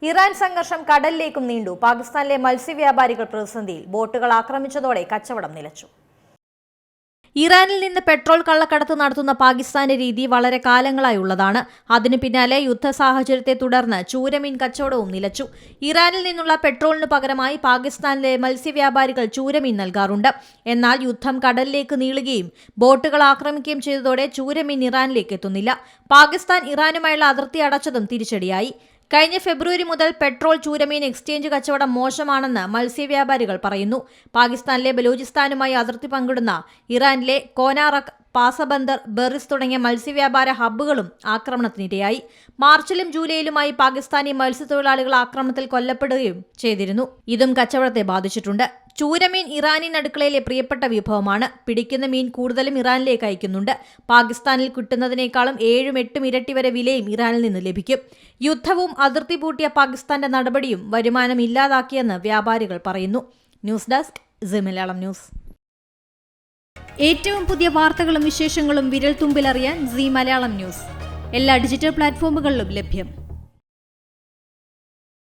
Iran സംഘർഷം കടലിലേക്കും നീണ്ടു. പാകിസ്ഥാനിലെ മത്സ്യവ്യാപാരികൾ പ്രതിസന്ധിയിൽ. ബോട്ടുകൾ ആക്രമിച്ചതോടെ കച്ചവടം നിലച്ചു. ഇറാനിൽ നിന്ന് പെട്രോൾ കള്ളക്കടത്ത് നടത്തുന്ന പാകിസ്ഥാന്റെ രീതി വളരെ കാലങ്ങളായുള്ളതാണ്. അതിനു പിന്നാലെ യുദ്ധ സാഹചര്യത്തെ തുടർന്ന് ചൂരമീൻ കച്ചവടവും നിലച്ചു. ഇറാനിൽ നിന്നുള്ള പെട്രോളിനു പകരമായി പാകിസ്ഥാനിലെ മത്സ്യവ്യാപാരികൾ ചൂരമീൻ നൽകാറുണ്ട്. എന്നാൽ യുദ്ധം കടലിലേക്ക് നീളുകയും ബോട്ടുകൾ ആക്രമിക്കുകയും ചെയ്തതോടെ ചൂരമീൻ ഇറാനിലേക്ക് എത്തുന്നില്ല. പാകിസ്ഥാൻ ഇറാനുമായുള്ള അതിർത്തി അടച്ചതും തിരിച്ചടിയായി. കഴിഞ്ഞ ഫെബ്രുവരി മുതൽ പെട്രോൾ ചൂരമീൻ എക്സ്ചേഞ്ച് കച്ചവടം മോശമാണെന്ന് മത്സ്യവ്യാപാരികൾ പറയുന്നു. പാകിസ്ഥാനിലെ ബലൂചിസ്ഥാനുമായി അതിർത്തി പങ്കിടുന്ന ഇറാനിലെ കോനാറക്, പാസബന്ദർ, ബെറിസ് തുടങ്ങിയ മത്സ്യവ്യാപാര ഹബ്ബുകളും ആക്രമണത്തിനിരയായി. മാർച്ചിലും ജൂലൈയിലുമായി പാകിസ്ഥാനി മത്സ്യത്തൊഴിലാളികൾ ആക്രമണത്തിൽ കൊല്ലപ്പെടുകയും ചെയ്തിരുന്നു. ഇതും കച്ചവടത്തെ ബാധിച്ചിട്ടുണ്ട്. ചൂരമീൻ ഇറാനിയൻ അടുക്കളയിലെ പ്രിയപ്പെട്ട വിഭവമാണ്. പിടിക്കുന്ന മീൻ കൂടുതലും ഇറാനിലേക്ക് അയക്കുന്നുണ്ട്. പാകിസ്ഥാനിൽ കിട്ടുന്നതിനേക്കാളും 7-8 ഇരട്ടി വരെ വിലയും ഇറാനിൽ നിന്ന് ലഭിക്കും. യുദ്ധവും അതിർത്തി പൂട്ടിയ പാകിസ്ഥാന്റെ നടപടിയും വരുമാനം ഇല്ലാതാക്കിയെന്ന് വ്യാപാരികൾ പറയുന്നു. News desk C Malayalam news. ഏറ്റവും പുതിയ വാർത്തകളും വിശേഷങ്ങളും വിരൽ തുമ്പിലറിയാൻ സി മലയാളം ന്യൂസ് എല്ലാ ഡിജിറ്റൽ പ്ലാറ്റ്ഫോമുകളിലും ലഭ്യം.